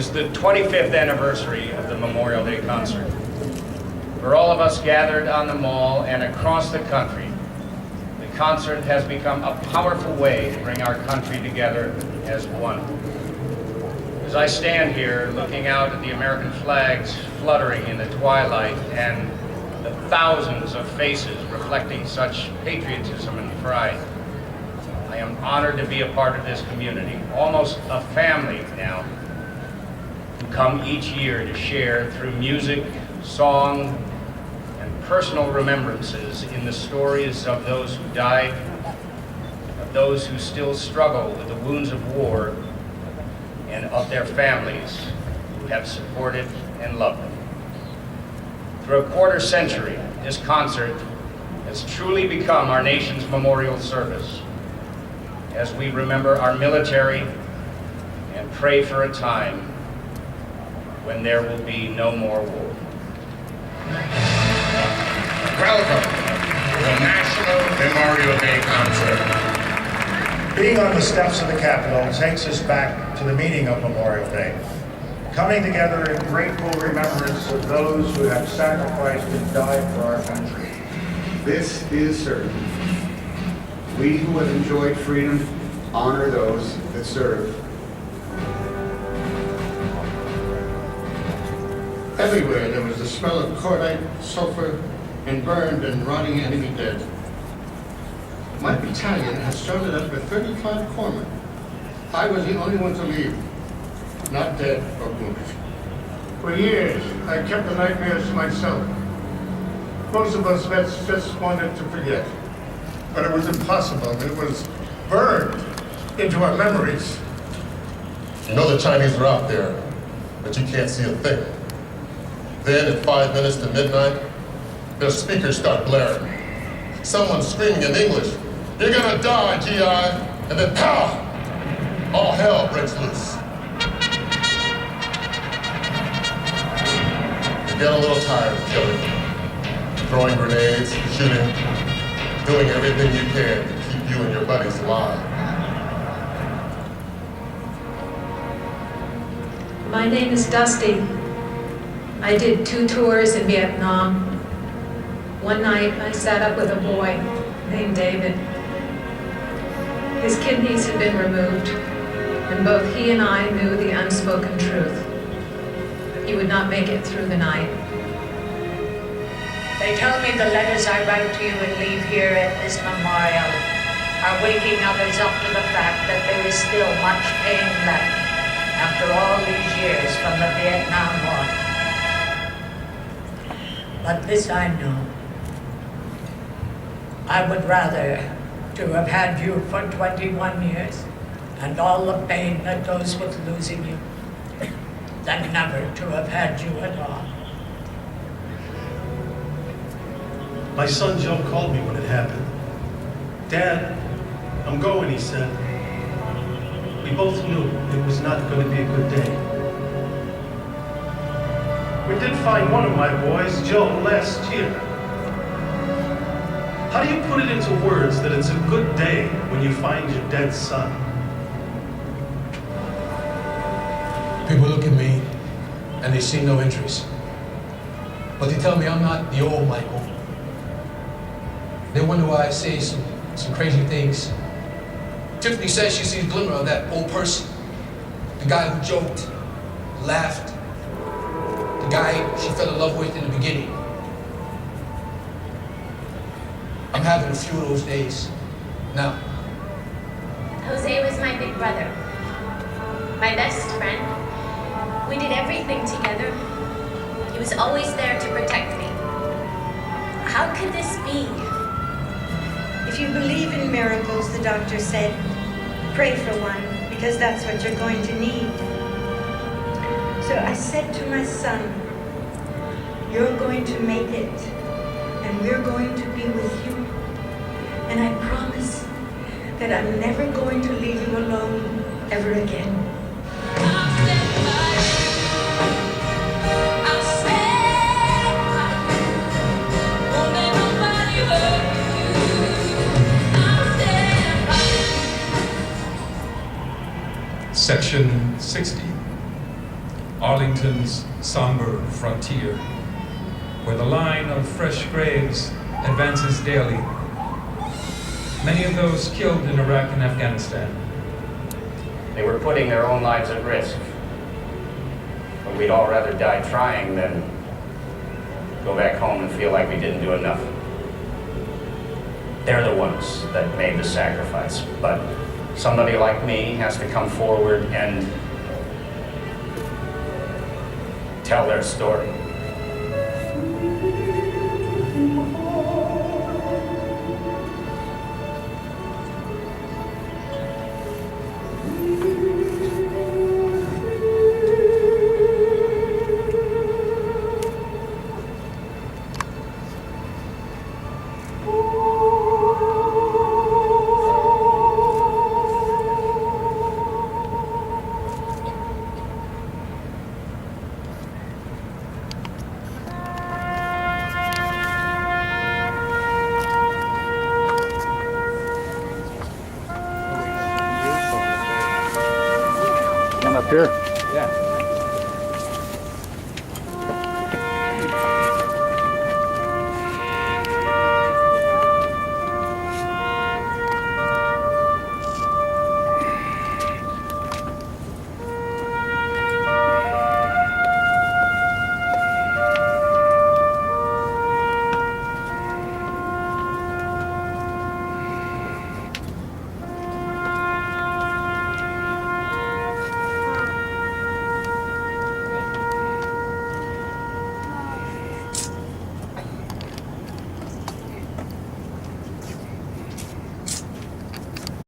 is the 25th anniversary of the Memorial Day concert. For all of us gathered on the mall and across the country, the concert has become a powerful way to bring our country together as one. As I stand here looking out at the American flags fluttering in the twilight and the thousands of faces reflecting such patriotism and pride, I am honored to be a part of this community, almost a family now, who come each year to share through music, song, and personal remembrances in the stories of those who died, of those who still struggle with the wounds of war, and of their families who have supported and loved them. For a quarter century, this concert has truly become our nation's memorial service as we remember our military and pray for a time when there will be no more war. Welcome to the National Memorial Day Concert. Being on the steps of the Capitol takes us back to the meaning of Memorial Day. Coming together in grateful remembrance of those who have sacrificed and died for our country. This is certain. We who have enjoyed freedom honor those that serve. Everywhere there was the smell of cordite, sulfur, and burned and rotting enemy dead. My battalion has started up with 35 corpsmen. I was the only one to leave, not dead or wounded. For years, I kept the nightmares to myself. Most of us vets just wanted to forget. But it was impossible. It was burned into our memories. You know the Chinese are out there, but you can't see a thing. Then at 5 minutes to midnight, their speakers start blaring. Someone's screaming in English, "You're gonna die, GI!" And then pow! All hell breaks loose. You get a little tired of killing, throwing grenades, shooting, doing everything you can to keep you and your buddies alive. My name is Dusty. I did 2 tours in Vietnam. One night I sat up with a boy named David. His kidneys had been removed, and both he and I knew the unspoken truth. He would not make it through the night. They tell me the letters I write to you and leave here at this memorial are waking others up to the fact that there is still much pain left after all these years from the Vietnam War. But this I know. I would rather to have had you for 21 years and all the pain that goes with losing you than never to have had you at all. My son Joe called me when it happened. "Dad, I'm going," he said. We both knew it was not going to be a good day. We did find one of my boys, Joe, last year. How do you put it into words that it's a good day when you find your dead son? People look at me and they see no interest. But they tell me I'm not the old Michael. They wonder why I say some crazy things. Tiffany says she sees a glimmer of that old person. The guy who joked, laughed, the guy she fell in love with in the beginning. I'm having a few of those days now. Jose was my big brother, my best friend. We did everything together. He was always there to protect me. How could this be? If you believe in miracles, the doctor said, pray for one, because that's what you're going to need. So I said to my son, you're going to make it, and we're going to be with you. And I promise that I'm never going to leave you alone ever again. Section 60. Arlington's somber frontier, where the line of fresh graves advances daily. Many of those killed in Iraq and Afghanistan. They were putting their own lives at risk. But we'd all rather die trying than go back home and feel like we didn't do enough. They're the ones that made the sacrifice. But somebody like me has to come forward and tell their story. Come up here. Yeah.